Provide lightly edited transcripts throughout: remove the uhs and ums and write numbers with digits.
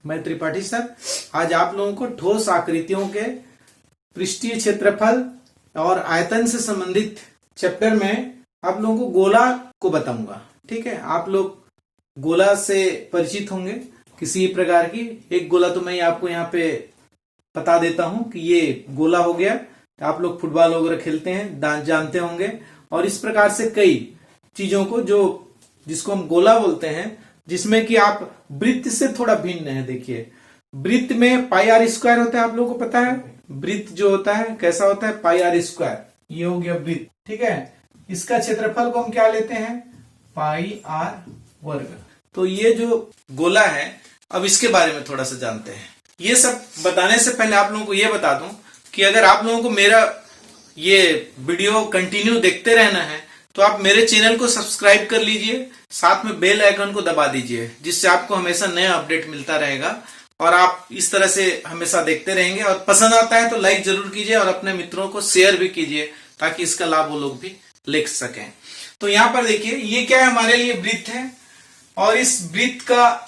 मैं त्रिपाठी सर आज आप लोगों को ठोस आकृतियों के पृष्ठीय क्षेत्रफल और आयतन से संबंधित चैप्टर में आप लोगों को गोला को बताऊंगा। ठीक है, आप लोग गोला से परिचित होंगे किसी प्रकार की। एक गोला तो मैं आपको यहाँ पे बता देता हूं कि ये गोला हो गया। आप लोग फुटबॉल वगैरह खेलते हैं, जानते होंगे। और इस प्रकार से कई चीजों को जिसको हम गोला बोलते हैं, जिसमें कि आप वृत्त से थोड़ा भिन्न है। देखिए, वृत्त में पाई आर स्क्वायर होता है, आप लोगों को पता है। वृत्त जो होता है कैसा होता है, पाई आर स्क्वायर। ये हो गया वृत्त। ठीक है, इसका क्षेत्रफल को हम क्या लेते हैं, पाई आर वर्ग। तो ये जो गोला है, अब इसके बारे में थोड़ा सा जानते हैं। ये सब बताने से पहले आप लोगों को ये बता दूं कि अगर आप लोगों को मेरा ये वीडियो कंटिन्यू देखते रहना है तो आप मेरे चैनल को सब्सक्राइब कर लीजिए, साथ में बेल आइकन को दबा दीजिए, जिससे आपको हमेशा नया अपडेट मिलता रहेगा और आप इस तरह से हमेशा देखते रहेंगे। और पसंद आता है तो लाइक जरूर कीजिए और अपने मित्रों को शेयर भी कीजिए ताकि इसका लाभ वो लोग भी ले सकें। तो यहाँ पर देखिए, ये क्या है, हमारे लिए वृत्त है और इस वृत्त का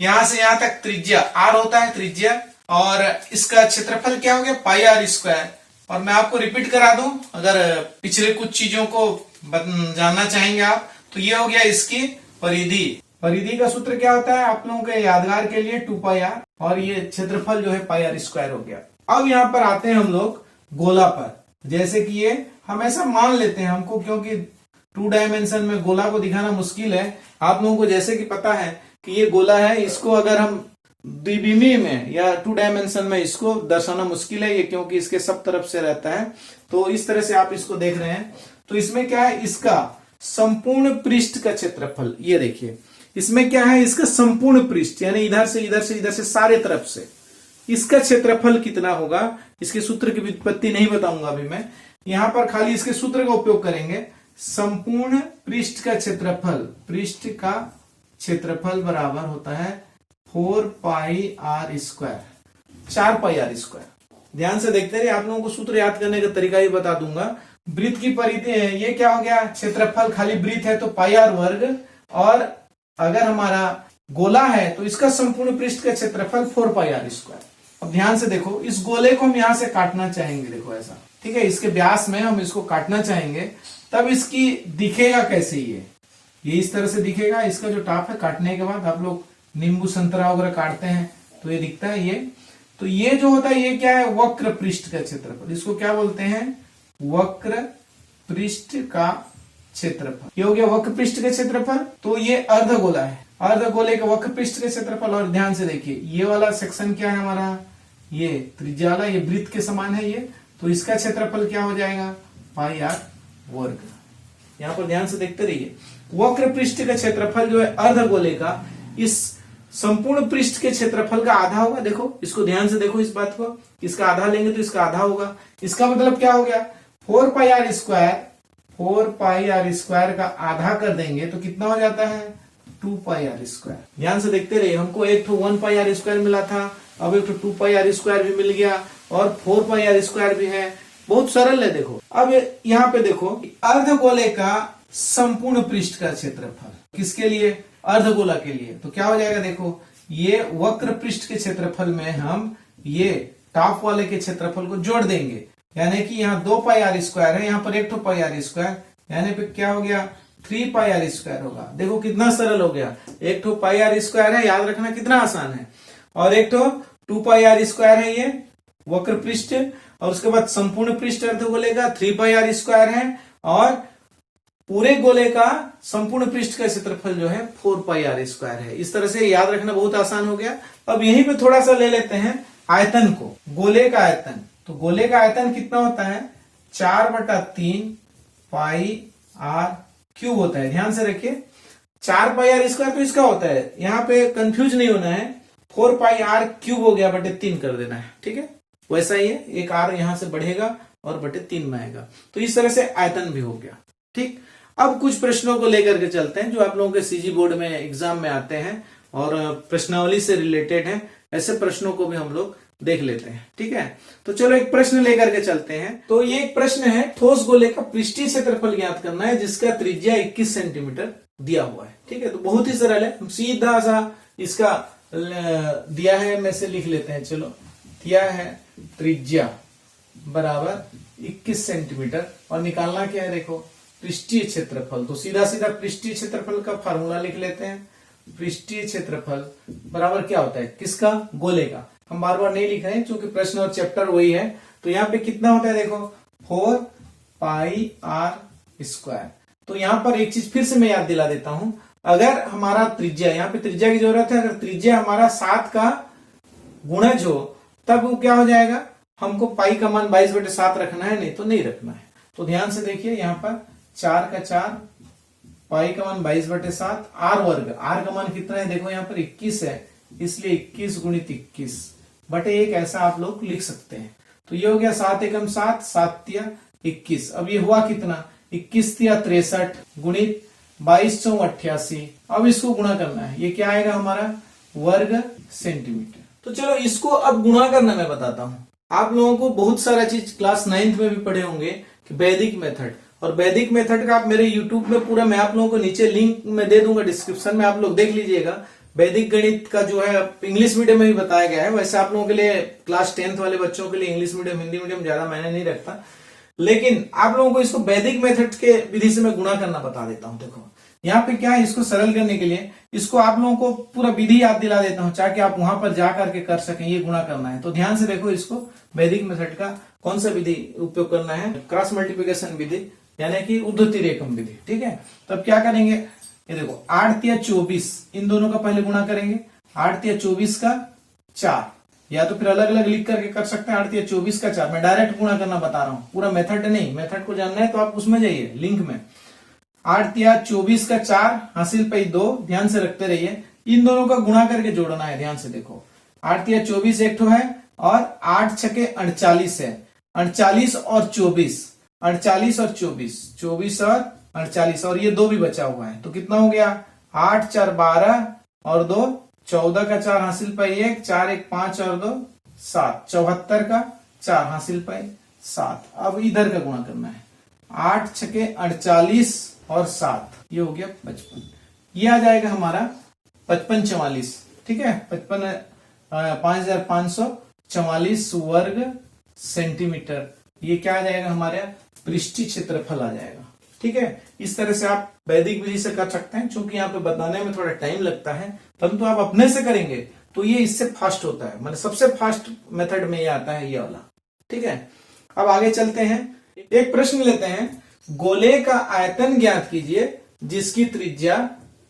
यहां से यहां तक त्रिज्या आर होता है, त्रिज्या। और इसका क्षेत्रफल क्या हो गया, पाई आर स्क्वायर। और मैं आपको रिपीट करा दूं, अगर पिछले कुछ चीजों को जानना चाहेंगे आप, तो ये हो गया इसकी परिधि। परिधि का सूत्र क्या होता है, आप लोगों के यादगार के लिए 2 पाई आर, और ये क्षेत्रफल जो है पाई आर स्क्वायर हो गया। अब यहाँ पर आते हैं हम लोग गोला पर। जैसे कि ये हमेशा मान लेते हैं हमको, क्योंकि 2 डायमेंशन में गोला को दिखाना मुश्किल है। आप लोगों को जैसे कि पता है कि ये गोला है, इसको अगर हम द्विविमीय में या 2 डायमेंशन में इसको दर्शाना मुश्किल है, ये क्योंकि इसके सब तरफ से रहता है। तो इस तरह से आप इसको देख रहे हैं। तो इसमें क्या है, इसका संपूर्ण पृष्ठ का क्षेत्रफल। ये देखिए, इसमें क्या है, इसका संपूर्ण पृष्ठ, यानी इधर से इधर से इधर से सारे तरफ से इसका क्षेत्रफल कितना होगा। इसके सूत्र की व्युत्पत्ति नहीं बताऊंगा अभी मैं, यहां पर खाली इसके सूत्र का उपयोग करेंगे। संपूर्ण पृष्ठ का क्षेत्रफल, पृष्ठ का क्षेत्रफल बराबर होता है 4 pi r square, 4 pi r square. ध्यान से देखते रहिए, आप लोगों को सूत्र याद करने का तरीका ही बता दूंगा। वृत्त की परिधि है, ये क्या हो गया, क्षेत्रफल, खाली वृत्त है तो पाई आर वर्ग। और अगर हमारा गोला है तो इसका संपूर्ण पृष्ठ का क्षेत्रफल 4 पाई आर स्क्वायर। अब ध्यान से देखो, इस गोले को हम यहां से काटना चाहेंगे, देखो ऐसा, ठीक है, इसके व्यास में हम इसको काटना चाहेंगे, तब इसकी दिखेगा कैसे, ये इस तरह से दिखेगा। इसका जो टॉप है, काटने के बाद आप लोग नींबू संतरा वगैरह काटते हैं तो ये दिखता है। ये तो ये जो होता है, ये क्या है, वक्र पृष्ठ का क्षेत्रफल। इसको क्या बोलते हैं, वक्र पृष्ठ का क्षेत्रफल। ये हो गया वक्र पृष्ठ का क्षेत्रफल। तो ये अर्धगोला है, अर्धगोले का वक्र पृष्ठ का क्षेत्रफल। और ध्यान से देखिए, ये वाला सेक्शन क्या है हमारा, ये त्रिज्या वाला, ये वृत्त के समान है ये। तो इसका क्षेत्रफल क्या हो जाएगा, पाई आर वर्ग। यहां पर ध्यान से देखते रहिए, वक्र पृष्ठ का क्षेत्रफल जो है अर्धगोले का, इस संपूर्ण पृष्ठ के क्षेत्रफल का आधा होगा। देखो, इसको ध्यान से देखो, इस बात को, इसका आधा लेंगे तो इसका आधा होगा। इसका मतलब क्या हो गया, 4 pi r square, 4 pi r square का आधा कर देंगे तो कितना हो जाता है, 2 पाई आर स्क्वायर। ध्यान से देखते रहिए, हमको एक तो 1 पाई आर स्क्वायर मिला था, अब एक तो 2 पाई आर स्क्वायर भी मिल गया और 4 पाई आर स्क्वायर भी है। बहुत सरल है। देखो, अब यहाँ पे देखो, अर्धगोले का संपूर्ण पृष्ठ का क्षेत्रफल, किसके लिए, अर्धगोला के लिए। तो क्या हो जाएगा, देखो, ये वक्र पृष्ठ के क्षेत्रफल में हम ये टॉप वाले के क्षेत्रफल को जोड़ देंगे, यानी कि यहाँ 2 पाई आर स्क्वायर है, यहाँ पर 1 पाई आर स्क्वायर, यानी पे क्या हो गया, 3 पाई आर स्क्वायर होगा। देखो कितना सरल हो गया, 1 पाई आर स्क्वायर है, याद रखना कितना आसान है, और 2 पाई आर स्क्वायर है ये वक्र पृष्ठ, और उसके बाद संपूर्ण पृष्ठ अर्धगोले का 3 पाई आर स्क्वायर है, और पूरे गोले का संपूर्ण पृष्ठ का क्षेत्रफल जो है 4 पाई आर स्क्वायर है। इस तरह से याद रखना बहुत आसान हो गया। अब यहीं पे थोड़ा सा ले लेते हैं आयतन को, गोले का आयतन। तो गोले का आयतन कितना होता है, 4/3 पाई आर क्यूब होता है। ध्यान से रखिए, 4 पाई आर स्क्वायर तो इसका होता है, यहाँ पे कंफ्यूज नहीं होना है, 4 पाई आर क्यूब हो गया, बटे 3 कर देना है। ठीक है, वैसा ही है, एक आर यहां से बढ़ेगा और बटे 3 में आएगा। तो इस तरह से आयतन भी हो गया। ठीक, अब कुछ प्रश्नों को लेकर के चलते हैं जो आप लोगों के सीजी बोर्ड में एग्जाम में आते हैं और प्रश्नावली से रिलेटेड है। ऐसे प्रश्नों को भी हम लोग देख लेते हैं। ठीक है, तो चलो एक प्रश्न लेकर के चलते हैं। तो ये एक प्रश्न है, ठोस गोले का पृष्ठीय क्षेत्रफल ज्ञात करना है जिसका त्रिज्या 21 सेंटीमीटर दिया हुआ है। ठीक है, तो बहुत ही सरल है, हम सीधा सा इसका दिया है, में से लिख लेते हैं। चलो, दिया है त्रिज्या बराबर 21 सेंटीमीटर और निकालना क्या है, देखो पृष्ठीय क्षेत्रफल। तो सीधा सीधा पृष्ठीय क्षेत्रफल का फार्मूला लिख लेते हैं। पृष्ठीय क्षेत्रफल बराबर क्या होता है, किसका, गोले का। हम बार बार नहीं लिख रहे हैं क्योंकि प्रश्न और चैप्टर वही है। तो यहाँ पे कितना होता है, देखो 4 पाई r स्क्वायर। तो यहाँ पर एक चीज फिर से मैं याद दिला देता हूं, अगर हमारा त्रिज्या, यहाँ पे त्रिज्या की जरूरत है, अगर त्रिज्या हमारा 7 का गुणज हो तब वो क्या हो जाएगा, हमको पाई का मान 22/7 रखना है, नहीं तो नहीं रखना है। तो ध्यान से देखिए, यहाँ पर 4 का 4, पाई का मान 22/7, आर वर्ग, आर का मान कितना है, देखो यहाँ पर 21 है, इसलिए 21 गुणित 21 बटे 1 ऐसा आप लोग लिख सकते हैं। तो ये हो गया 7 एकम 7, 7 तिया 21। अब ये हुआ कितना, 21 तिया 63 गुणित 22 चौं 88। अब इसको गुणा करना है, ये क्या आएगा हमारा, वर्ग सेंटीमीटर। तो चलो इसको अब गुणा करना मैं बताता हूं। आप लोगों को बहुत सारा चीज क्लास 9th में भी पढ़े होंगे कि वैदिक मेथड, और वैदिक मेथड का आप मेरे यूट्यूब में पूरा, मैं आप लोगों को नीचे लिंक में दे दूंगा डिस्क्रिप्शन में, आप लोग देख लीजिएगा। वैदिक गणित का जो है इंग्लिश मीडियम में भी बताया गया है। वैसे आप लोगों के लिए क्लास 10th वाले बच्चों के लिए इंग्लिश मीडियम हिंदी मीडियम ज्यादा मायने नहीं रखता, लेकिन आप लोगों को इसको वैदिक मेथड के विधि से मैं गुणा करना बता देता हूं। देखो यहाँ पे क्या है, इसको सरल करने के लिए इसको आप लोगों को पूरा विधि याद दिला देता हूं, चाहे आप वहां पर जा करके कर सकें, ये गुणा करना है। तो ध्यान से देखो, इसको वैदिक मेथड का कौन सा विधि उपयोग करना है, क्रॉस मल्टीप्लिकेशन विधि, यानी कि उद्धृति रेखम विधि। ठीक है, तब क्या करेंगे, ये देखो 8 तिया 24, इन दोनों का पहले गुणा करेंगे। 8 तिया 24 का 4, या तो फिर अलग अलग लिख करके कर सकते हैं। 8 तिया 24 का 4, मैं डायरेक्ट गुणा करना बता रहा हूं, पूरा मेथड नहीं। मेथड को जानना है तो आप उसमें जाइए लिंक में। 8 तिया 24 का 4 हासिल पे 2, ध्यान से रखते रहिए। इन दोनों का गुणा करके जोड़ना है, ध्यान से देखो। 8 तिया 24 एक ठो है और 8 छके 48 है। 48 और 24, 48 और 24, 24 और 48, और ये 2 भी बचा हुआ है, तो कितना हो गया, 8 4 12 और 2 14 का 4 हासिल पे 1, 4 1 5 और 2 7, 74 का 4 हासिल पे 7। अब इधर का गुणा करना है, 8 छके 48 और 7, ये हो गया 55। ये आ जाएगा हमारा 55 44, ठीक है, 5544 वर्ग सेंटीमीटर। ये क्या आ जाएगा, हमारे पृष्ठीय क्षेत्रफल आ जाएगा। ठीक है, इस तरह से आप वैदिक विधि से कर सकते हैं। चूंकि यहाँ पे बताने में थोड़ा टाइम लगता है, परंतु आप अपने से करेंगे तो ये इससे फास्ट होता है, मतलब सबसे फास्ट मेथड में ये आता है, ये वाला। ठीक है, अब आगे चलते हैं, एक प्रश्न लेते हैं। गोले का आयतन ज्ञात कीजिए जिसकी त्रिज्या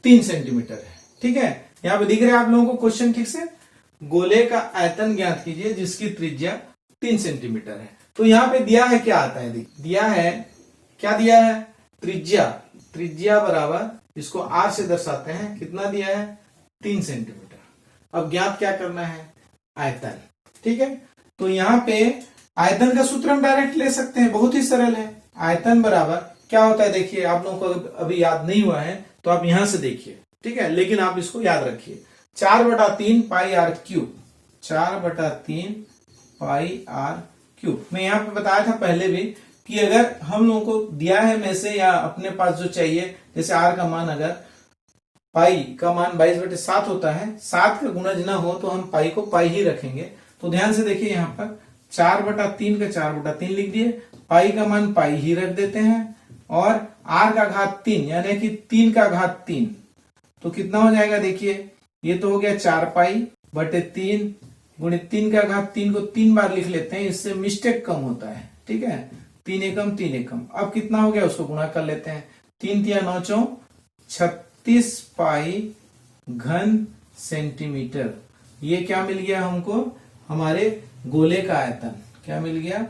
3 सेंटीमीटर है। ठीक है, यहाँ पे दिख रहा है आप लोगों को क्वेश्चन ठीक से, गोले का आयतन ज्ञात कीजिए जिसकी त्रिज्या 3 सेंटीमीटर है। तो यहाँ पे दिया है, क्या आता है, दिया है, क्या दिया है, त्रिज्या। त्रिज्या बराबर, इसको r से दर्शाते हैं, कितना दिया है, 3 सेंटीमीटर। अब ज्ञात क्या करना है, आयतन। ठीक है, तो यहाँ पे आयतन का सूत्र हम डायरेक्ट ले सकते हैं, बहुत ही सरल है। आयतन बराबर क्या होता है, देखिए आप लोगों को अभी याद नहीं हुआ है तो आप यहां से देखिए। ठीक है, लेकिन आप इसको याद रखिए, 4/3 पाई r क्यूब, 4/3 पाई r क्यूब। मैं यहाँ पे बताया था पहले भी कि अगर हम लोगों को दिया है में से, या अपने पास जो चाहिए, जैसे r का मान, अगर पाई का मान 22/7 होता है, 7 का गुणज ना हो तो हम पाई को पाई ही रखेंगे। तो ध्यान से देखिए, यहाँ पर 4/3 का 4/3 लिख दिए, पाई का मान पाई ही रख देते हैं, और r का घात 3 यानी कि 3 का घात 3, तो कितना हो जाएगा, देखिए ये तो हो गया 4 पाई बटे 3 गुणित 3 का घात 3 को 3 बार लिख लेते हैं, इससे मिस्टेक कम होता है। ठीक है, 3 एकम 3 एकम। अब कितना हो गया, उसको गुणा कर लेते हैं। 3 तिया 9 चौ 36 पाई घन सेंटीमीटर। ये क्या मिल गया हमको, हमारे गोले का आयतन। क्या मिल गया,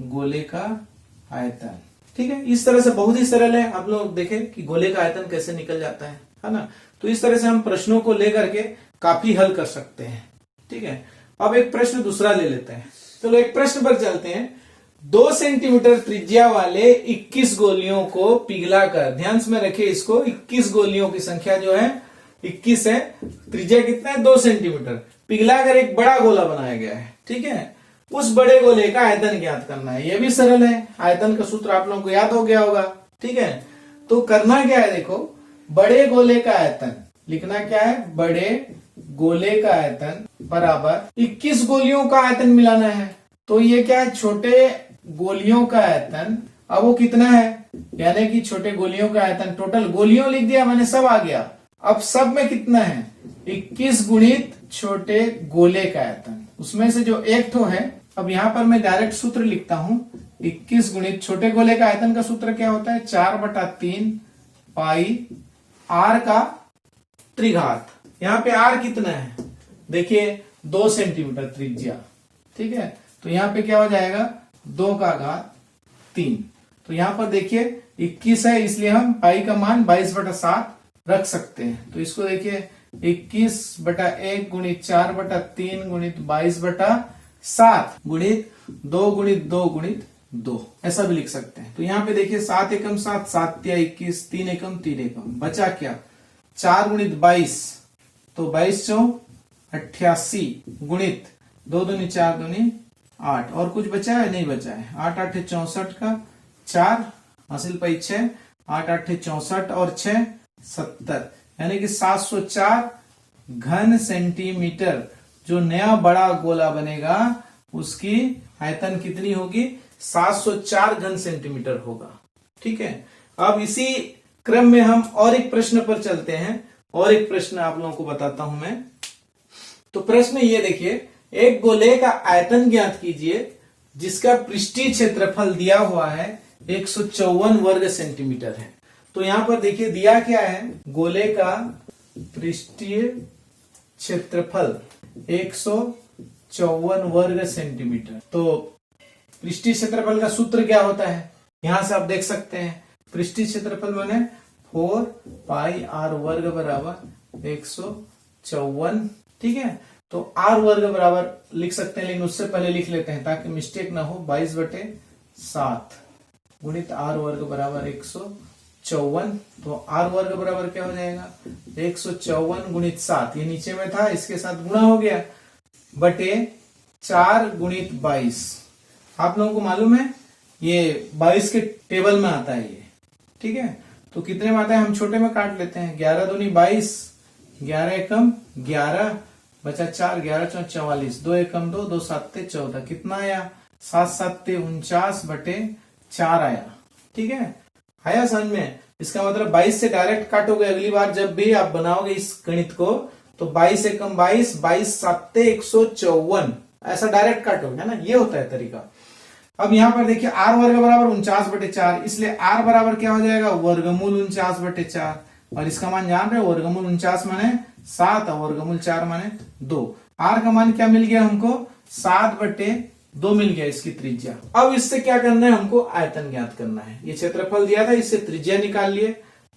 गोले का आयतन। ठीक है, इस तरह से बहुत ही सरल है। आप लोग देखें कि गोले का आयतन कैसे निकल जाता है ना। तो इस तरह से हम प्रश्नों को लेकर के काफी हल कर सकते हैं। ठीक है, अब एक प्रश्न दूसरा ले लेते हैं। चलो एक प्रश्न पर चलते हैं। 2 सेंटीमीटर त्रिज्या वाले 21 गोलियों को पिघलाकर, ध्यान से में रखिए इसको, 21 गोलियों की संख्या जो है 21 है, त्रिज्या कितना है, 2 सेंटीमीटर, पिघलाकर एक बड़ा गोला बनाया गया है। ठीक है, उस बड़े गोले का आयतन ज्ञात करना है। यह भी सरल है, आयतन का सूत्र आप लोगों को याद हो गया होगा। ठीक है, तो करना क्या है, देखो बड़े गोले का आयतन लिखना क्या है, बड़े गोले का आयतन बराबर 21 गोलियों का आयतन मिलाना है। तो ये क्या है, छोटे गोलियों का आयतन, अब वो कितना है, यानी कि छोटे गोलियों का आयतन, टोटल गोलियों लिख दिया मैंने, सब आ गया। अब सब में कितना है, 21 गुणित छोटे गोले का आयतन, उसमें से जो एक ठो है, अब यहां पर मैं डायरेक्ट सूत्र लिखता हूं, 21 गुणित छोटे गोले का आयतन का सूत्र क्या होता है, 4/3 पाई आर का त्रिघात। यहाँ पे आर कितना है, देखिए 2 सेंटीमीटर त्रिज्या, ठीक है। तो यहाँ पे क्या हो जाएगा, 2 का घात 3। तो यहाँ पर देखिए 21 है, इसलिए हम पाई का मान 22/7 रख सकते हैं। तो इसको देखिए 21/1 गुणित 4/3 गुणित 22/7 गुणित 2 गुणित 2 गुणित 2, ऐसा भी लिख सकते हैं। तो यहाँ पे देखिए 7 एकम 7, 7 तिया 21, 3 एकम 3 एकम, बचा क्या, 4 गुणित 22, तो 22 चौ 88 गुणित 2 दूनी 4 दूनी 8, और कुछ बचा है, नहीं बचा है। 8 8 64 का 4 हासिल पाई 6, 8 8 64 और 6 70, यानी कि 704 घन सेंटीमीटर जो नया बड़ा गोला बनेगा उसकी आयतन कितनी होगी, 704 घन सेंटीमीटर होगा, ठीक है। अब इसी क्रम में हम और एक प्रश्न पर चलते हैं, और एक प्रश्न आप लोगों को बताता हूं मैं। तो प्रश्न ये देखिए, एक गोले का आयतन ज्ञात कीजिए जिसका पृष्ठीय क्षेत्रफल दिया हुआ है 154 वर्ग सेंटीमीटर है। तो यहां पर देखिए दिया क्या है, गोले का पृष्ठीय क्षेत्रफल 154 वर्ग सेंटीमीटर। तो पृष्ठीय क्षेत्रफल का सूत्र क्या होता है, यहां से आप देख सकते हैं, पृष्ठीय क्षेत्रफल माने 4 पाई आर वर्ग बराबर 154, ठीक है। तो आर वर्ग बराबर लिख सकते हैं, लेकिन उससे पहले लिख लेते हैं ताकि मिस्टेक ना हो, 22/7 गुणित आर वर्ग बराबर 154। तो आर वर्ग बराबर क्या हो जाएगा, 154 गुणित 7, ये नीचे में था, इसके साथ गुणा हो गया, बटे 4 गुणित 22। आप लोगों को मालूम है ये 22 के टेबल में आता है ये, ठीक है। तो कितने में आता है, हम छोटे में काट लेते हैं, 11 दूनी 22, 11 एकम 11, बचा 4, 11 चौ 44, 2 एकम 2, 2 7 14, कितना आया, 7 7 49/4 आया, ठीक है। आया समझ में, इसका मतलब 22 से डायरेक्ट काटोगे, अगली बार जब भी आप बनाओगे इस गणित को, तो 22 एकम 22, 22 7 154, ऐसा डायरेक्ट काटोगे, है ना, ये होता है तरीका। अब यहां पर देखिए आर वर्ग बराबर 49/4, इसलिए आर बराबर क्या हो जाएगा, वर्गमूल 49/4, और इसका मान जान रहे हो, वर्गमूल 49 माने 7 और वर्गमूल 4 माने 2। आर का मान क्या मिल गया हमको, 7/2 मिल गया इसकी त्रिज्या। अब इससे क्या करना है, हमको आयतन ज्ञात करना है। ये क्षेत्रफल दिया था, इससे त्रिज्या निकाल लिए,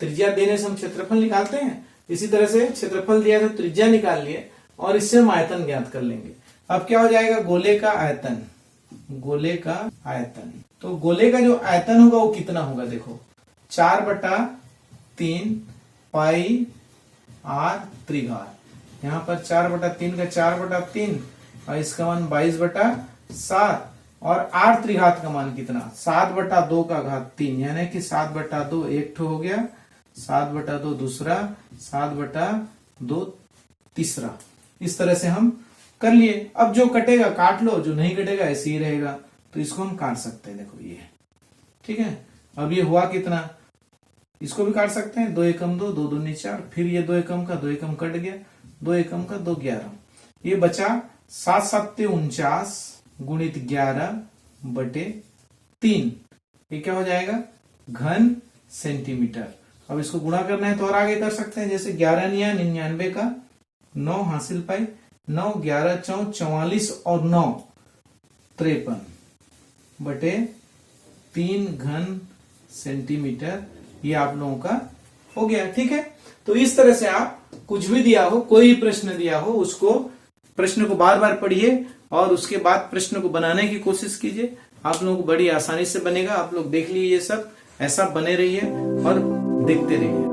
त्रिज्या देने से हम क्षेत्रफल निकालते हैं, इसी तरह से क्षेत्रफल दिया था, त्रिज्या निकाल लिए, और इससे हम आयतन ज्ञात कर लेंगे। अब क्या हो जाएगा, गोले का आयतन, गोले का आयतन, तो गोले का जो आयतन होगा वो कितना होगा, देखो 4/3 पाई आर त्रिघात, यहाँ पर 4/3 का 4/3, और इसका मान 22/7, और आर त्रिघात का मान कितना, 7/2 का घात 3, यानी कि 7/2 एक ठो हो गया, 7/2 दूसरा, 7/2 तीसरा, इस तरह से हम कर लिए। अब जो कटेगा काट लो, जो नहीं कटेगा ऐसे ही रहेगा, तो इसको हम काट सकते हैं, देखो ये, ठीक है। अब ये हुआ कितना, इसको भी काट सकते हैं, 2 एकम 2, 2 दूनी 4, फिर ये 2 एकम का 2 एकम कट गया, 2 एकम का 2 11, ये बचा 7 7 49 गुणित 11/3, ये क्या हो जाएगा, घन सेंटीमीटर। अब इसको गुणा करना है तो और आगे कर सकते हैं, जैसे 11 निया 99 का 9 हासिल पाई, 9 11 चौ 44 और 9 53/3 घन सेंटीमीटर, ये आप लोगों का हो गया, ठीक है। तो इस तरह से आप कुछ भी दिया हो, कोई प्रश्न दिया हो, उसको प्रश्न को बार बार पढ़िए और उसके बाद प्रश्न को बनाने की कोशिश कीजिए, आप लोगों को बड़ी आसानी से बनेगा। आप लोग देख लीजिए, ये सब ऐसा बने रहिए और देखते रहिए।